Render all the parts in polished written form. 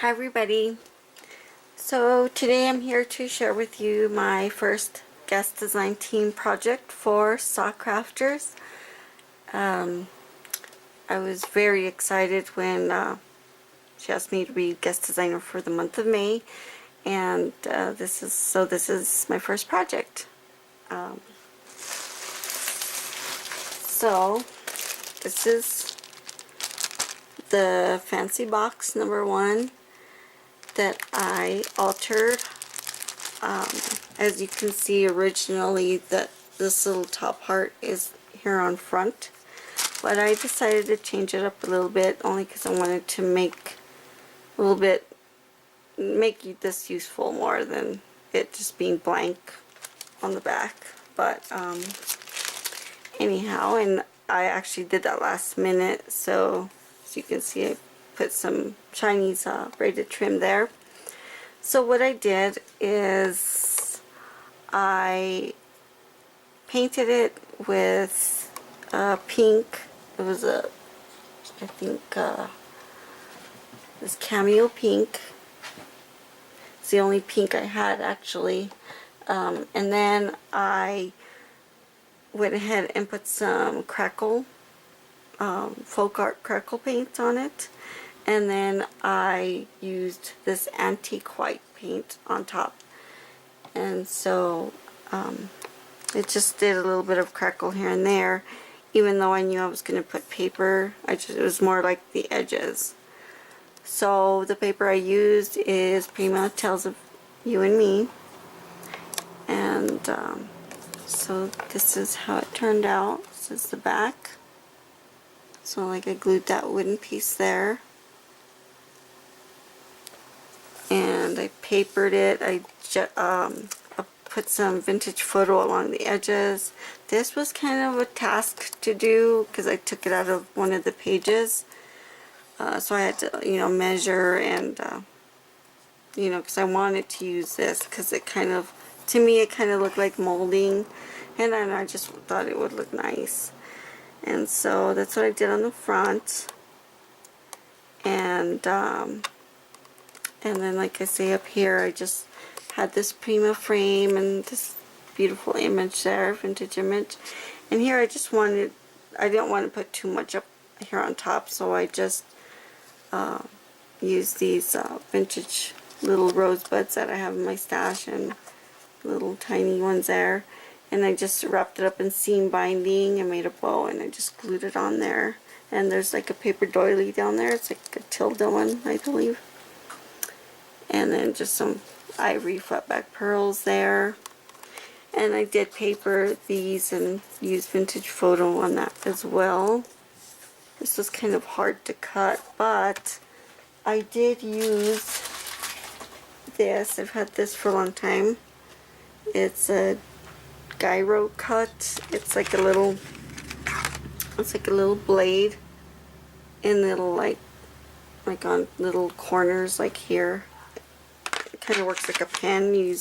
Hi everybody. So today I'm here to share with you my first guest design team project for Sacrafters. I was very excited when she asked me to be guest designer for the month of May, and this is my first project. So this is the fancy box number 1 that I altered. As you can see, originally this little top part is here on front, but I decided to change it up a little bit only because I wanted to make this useful more than it just being blank on the back. But anyhow, and I actually did that last minute, so as you can see I put some Chinese braided trim there. So what I did is I painted it with pink. It was I think this cameo pink. It's the only pink I had actually. And then I went ahead and put some crackle, folk art crackle paint on it. And then I used this antique white paint on top. And so it just did a little bit of crackle here and there, even though I knew I was going to put paper. It was more like the edges. So the paper I used is PRIMA Tales of You and Me. And so this is how it turned out. This is the back. So like I glued that wooden piece there. And I papered it. I put some vintage photo along the edges. This was kind of a task to do because I took it out of one of the pages. So I had to, measure and, because I wanted to use this because it kind of, to me, it kind of looked like molding, and then I just thought it would look nice. And so that's what I did on the front. And then, like I say, up here, I just had this PRIMA frame and this beautiful image there, vintage image. And here I didn't want to put too much up here on top, so I just used these vintage little rosebuds that I have in my stash, and little tiny ones there. And I just wrapped it up in seam binding and made a bow, and I just glued it on there. And there's like a paper doily down there. It's like a tilde one, I believe. And then just some ivory flatback pearls there. And I did paper these and use vintage photo on that as well. This was kind of hard to cut, but I did use this. I've had this for a long time. It's a gyro cut. It's like a little blade, and it'll like on little corners like here. It kind of works like a pen. You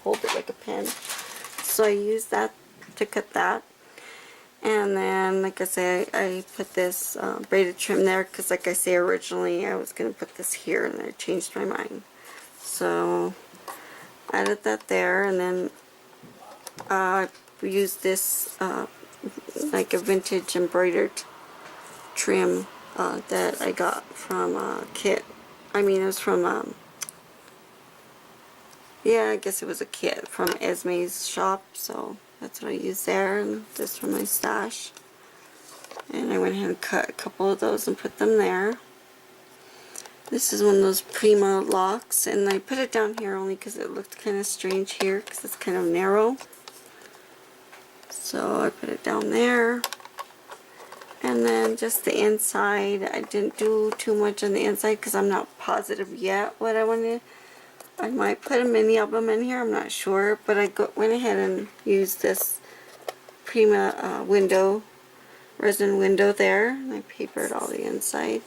hold it like a pen. So I used that to cut that. And then, like I say, I put this braided trim there because, like I say, originally I was going to put this here, and I changed my mind. So added that there, and then we used this like a vintage embroidered trim that I got from Kit. I mean, it was from yeah, I guess it was a kit from Esme's shop, so that's what I used there, and this from my stash. And I went ahead and cut a couple of those and put them there. This is one of those PRIMA locks, and I put it down here only because it looked kind of strange here because it's kind of narrow. So I put it down there. And then just the inside, I didn't do too much on the inside because I'm not positive yet what I wanted. I might put a mini album in here, I'm not sure, but I went ahead and used this PRIMA resin window there, and I papered all the inside.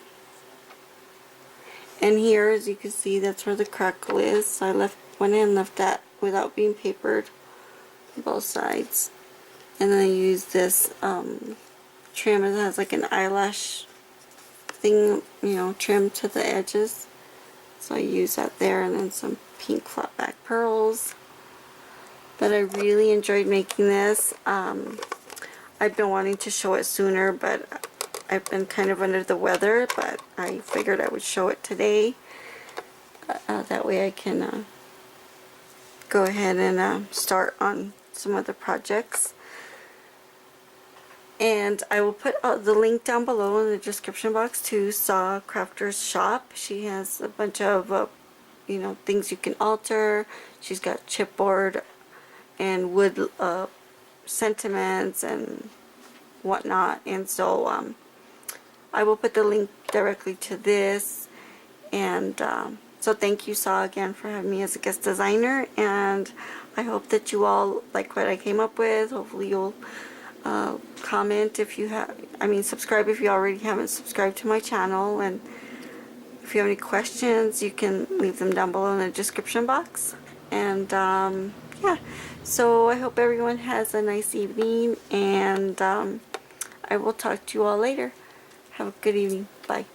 And here, as you can see, that's where the crackle is. So I went in and left that without being papered on both sides. And then I used this trim. It has like an eyelash thing, trim to the edges. So I use that there, and then some pink flat back pearls. But I really enjoyed making this. I've been wanting to show it sooner, but I've been kind of under the weather, but I figured I would show it today. That way I can go ahead and start on some other projects. And I will put the link down below in the description box to Sacrafters shop. She has a bunch of you know, things you can alter. She's got chipboard and wood sentiments and whatnot. And so I will put the link directly to this. And so thank you, Saw, again for having me as a guest designer. And I hope that you all like what I came up with. Hopefully you'll comment if you have, subscribe if you already haven't subscribed to my channel. And if you have any questions, you can leave them down below in the description box. And yeah, so I hope everyone has a nice evening, and I will talk to you all later. Have a good evening. Bye.